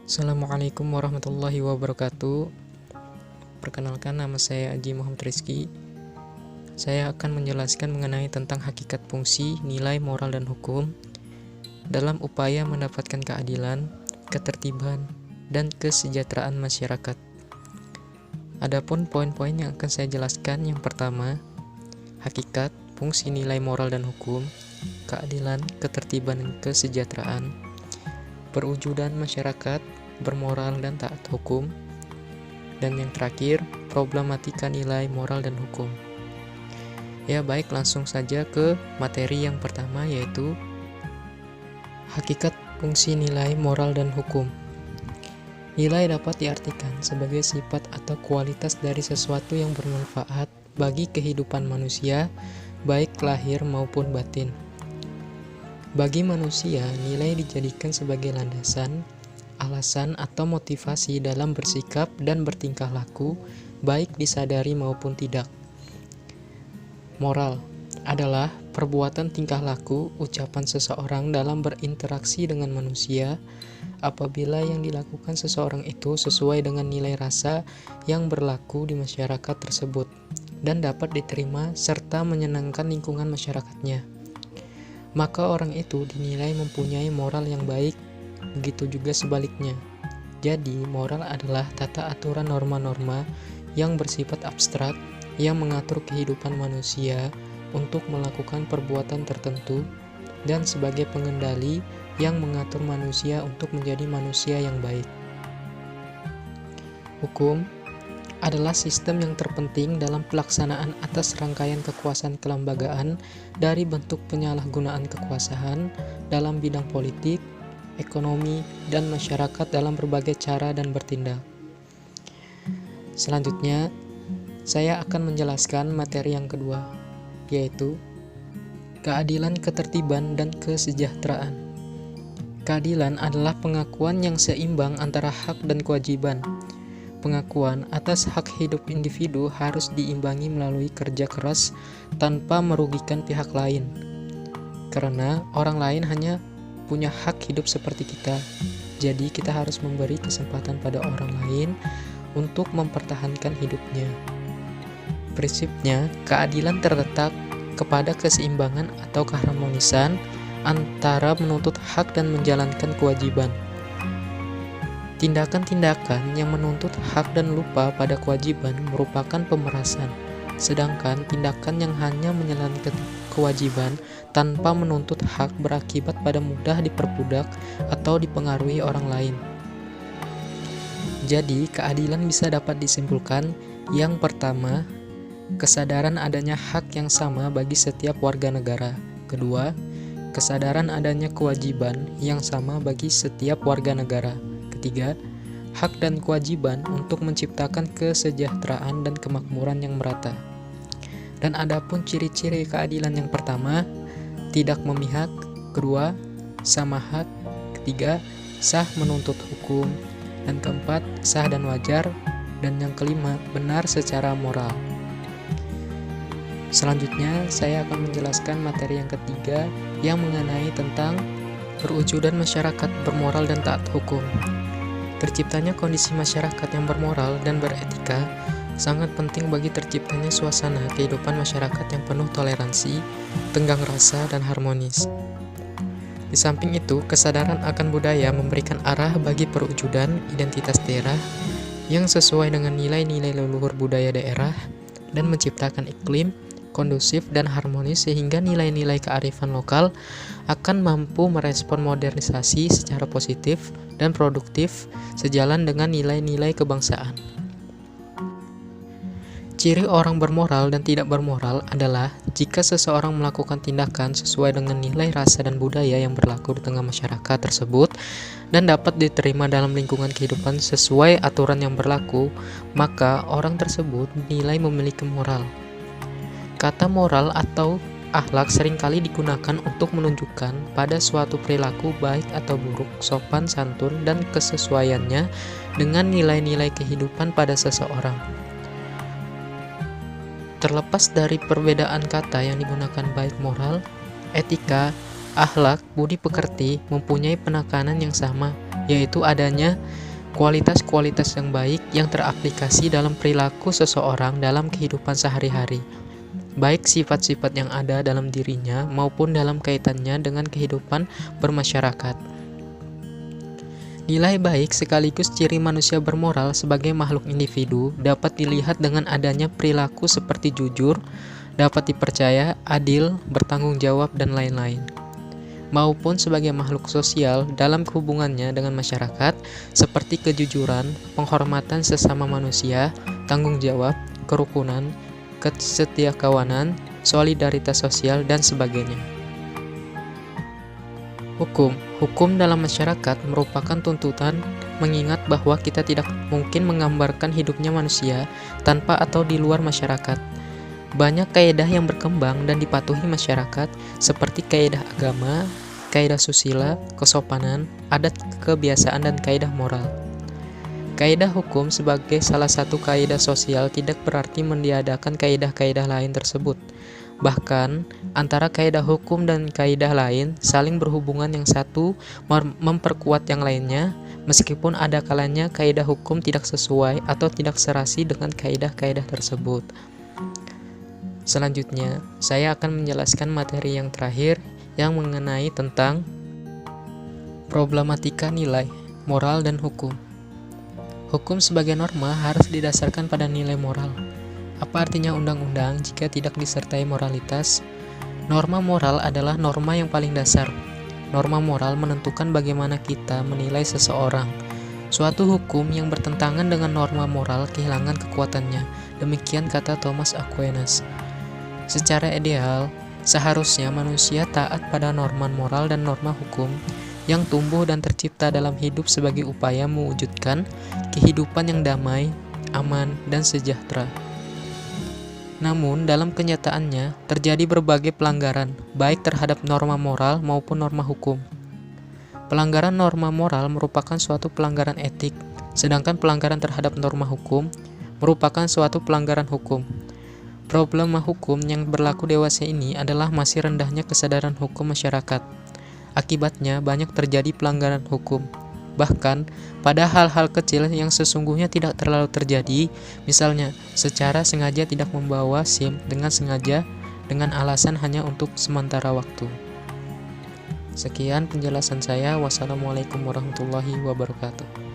Assalamualaikum warahmatullahi wabarakatuh. Perkenalkan, nama saya Aji Muhammad Rizky. Saya akan menjelaskan mengenai tentang hakikat fungsi, nilai, moral, dan hukum dalam upaya mendapatkan keadilan, ketertiban, dan kesejahteraan masyarakat. Adapun poin-poin yang akan saya jelaskan, yang pertama, hakikat, fungsi, nilai, moral, dan hukum, keadilan, ketertiban, dan kesejahteraan, perwujudan masyarakat bermoral dan taat hukum, dan yang terakhir, problematika nilai, moral, dan hukum. Ya baik, langsung saja ke materi yang pertama, yaitu hakikat fungsi nilai, moral, dan hukum. Nilai dapat diartikan sebagai sifat atau kualitas dari sesuatu yang bermanfaat bagi kehidupan manusia, baik lahir maupun batin. Bagi manusia, nilai dijadikan sebagai landasan, alasan, atau motivasi dalam bersikap dan bertingkah laku, baik disadari maupun tidak. Moral adalah perbuatan, tingkah laku, ucapan seseorang dalam berinteraksi dengan manusia apabila yang dilakukan seseorang itu sesuai dengan nilai rasa yang berlaku di masyarakat tersebut dan dapat diterima serta menyenangkan lingkungan masyarakatnya. Maka orang itu dinilai mempunyai moral yang baik, begitu juga sebaliknya. Jadi, moral adalah tata aturan norma-norma yang bersifat abstrak yang mengatur kehidupan manusia untuk melakukan perbuatan tertentu dan sebagai pengendali yang mengatur manusia untuk menjadi manusia yang baik. Hukum adalah sistem yang terpenting dalam pelaksanaan atas rangkaian kekuasaan kelembagaan dari bentuk penyalahgunaan kekuasaan dalam bidang politik, ekonomi, dan masyarakat dalam berbagai cara dan bertindak. Selanjutnya, saya akan menjelaskan materi yang kedua, yaitu keadilan, ketertiban, dan kesejahteraan. Keadilan adalah pengakuan yang seimbang antara hak dan kewajiban. Pengakuan atas hak hidup individu harus diimbangi melalui kerja keras tanpa merugikan pihak lain. Karena orang lain hanya punya hak hidup seperti kita. Jadi kita harus memberi kesempatan pada orang lain untuk mempertahankan hidupnya. Prinsipnya, keadilan terletak kepada keseimbangan atau keharmonisan antara menuntut hak dan menjalankan kewajiban. Tindakan-tindakan yang menuntut hak dan lupa pada kewajiban merupakan pemerasan, sedangkan tindakan yang hanya menjalankan kewajiban tanpa menuntut hak berakibat pada mudah diperbudak atau dipengaruhi orang lain. Jadi, keadilan bisa dapat disimpulkan, yang pertama, kesadaran adanya hak yang sama bagi setiap warga negara. Kedua, kesadaran adanya kewajiban yang sama bagi setiap warga negara. Ketiga, hak dan kewajiban untuk menciptakan kesejahteraan dan kemakmuran yang merata. Dan adapun ciri-ciri keadilan, yang pertama, tidak memihak. Kedua, sama hak. Ketiga, sah menuntut hukum. Dan keempat, sah dan wajar. Dan yang kelima, benar secara moral. Selanjutnya, saya akan menjelaskan materi yang ketiga yang mengenai tentang perwujudan masyarakat bermoral dan taat hukum. Terciptanya kondisi masyarakat yang bermoral dan beretika sangat penting bagi terciptanya suasana kehidupan masyarakat yang penuh toleransi, tenggang rasa, dan harmonis. Di samping itu, kesadaran akan budaya memberikan arah bagi perwujudan identitas daerah yang sesuai dengan nilai-nilai leluhur budaya daerah dan menciptakan iklim kondusif dan harmonis sehingga nilai-nilai kearifan lokal akan mampu merespon modernisasi secara positif dan produktif sejalan dengan nilai-nilai kebangsaan. Ciri orang bermoral dan tidak bermoral adalah jika seseorang melakukan tindakan sesuai dengan nilai rasa dan budaya yang berlaku di tengah masyarakat tersebut dan dapat diterima dalam lingkungan kehidupan sesuai aturan yang berlaku, maka orang tersebut dinilai memiliki moral. Kata moral atau akhlak seringkali digunakan untuk menunjukkan pada suatu perilaku baik atau buruk, sopan santun, dan kesesuaiannya dengan nilai-nilai kehidupan pada seseorang. Terlepas dari perbedaan kata yang digunakan, baik moral, etika, akhlak, budi pekerti mempunyai penekanan yang sama yaitu adanya kualitas-kualitas yang baik yang teraplikasi dalam perilaku seseorang dalam kehidupan sehari-hari, baik sifat-sifat yang ada dalam dirinya maupun dalam kaitannya dengan kehidupan bermasyarakat. Nilai baik sekaligus ciri manusia bermoral sebagai makhluk individu dapat dilihat dengan adanya perilaku seperti jujur, dapat dipercaya, adil, bertanggung jawab, dan lain-lain. Maupun sebagai makhluk sosial dalam hubungannya dengan masyarakat seperti kejujuran, penghormatan sesama manusia, tanggung jawab, kerukunan, kesetiakawanan, solidaritas sosial, dan sebagainya. Hukum dalam masyarakat merupakan tuntutan mengingat bahwa kita tidak mungkin menggambarkan hidupnya manusia tanpa atau di luar masyarakat. Banyak kaidah yang berkembang dan dipatuhi masyarakat seperti kaidah agama, kaidah susila, kesopanan, adat kebiasaan, dan kaidah moral. Kaidah hukum sebagai salah satu kaidah sosial tidak berarti meniadakan kaidah-kaidah lain tersebut. Bahkan, antara kaidah hukum dan kaidah lain saling berhubungan, yang satu memperkuat yang lainnya, meskipun ada kalanya kaidah hukum tidak sesuai atau tidak serasi dengan kaidah-kaidah tersebut. Selanjutnya, saya akan menjelaskan materi yang terakhir yang mengenai tentang problematika nilai, moral, dan hukum. Hukum sebagai norma harus didasarkan pada nilai moral. Apa artinya undang-undang jika tidak disertai moralitas? Norma moral adalah norma yang paling dasar. Norma moral menentukan bagaimana kita menilai seseorang. Suatu hukum yang bertentangan dengan norma moral kehilangan kekuatannya. Demikian kata Thomas Aquinas. Secara ideal, seharusnya manusia taat pada norma moral dan norma hukum yang tumbuh dan tercipta dalam hidup sebagai upaya mewujudkan kehidupan yang damai, aman, dan sejahtera. Namun, dalam kenyataannya, terjadi berbagai pelanggaran, baik terhadap norma moral maupun norma hukum. Pelanggaran norma moral merupakan suatu pelanggaran etik, sedangkan pelanggaran terhadap norma hukum merupakan suatu pelanggaran hukum. Problema hukum yang berlaku dewasa ini adalah masih rendahnya kesadaran hukum masyarakat. Akibatnya, banyak terjadi pelanggaran hukum. Bahkan, pada hal-hal kecil yang sesungguhnya tidak terlalu terjadi, misalnya, secara sengaja tidak membawa SIM dengan sengaja dengan alasan hanya untuk sementara waktu. Sekian penjelasan saya. Wassalamualaikum warahmatullahi wabarakatuh.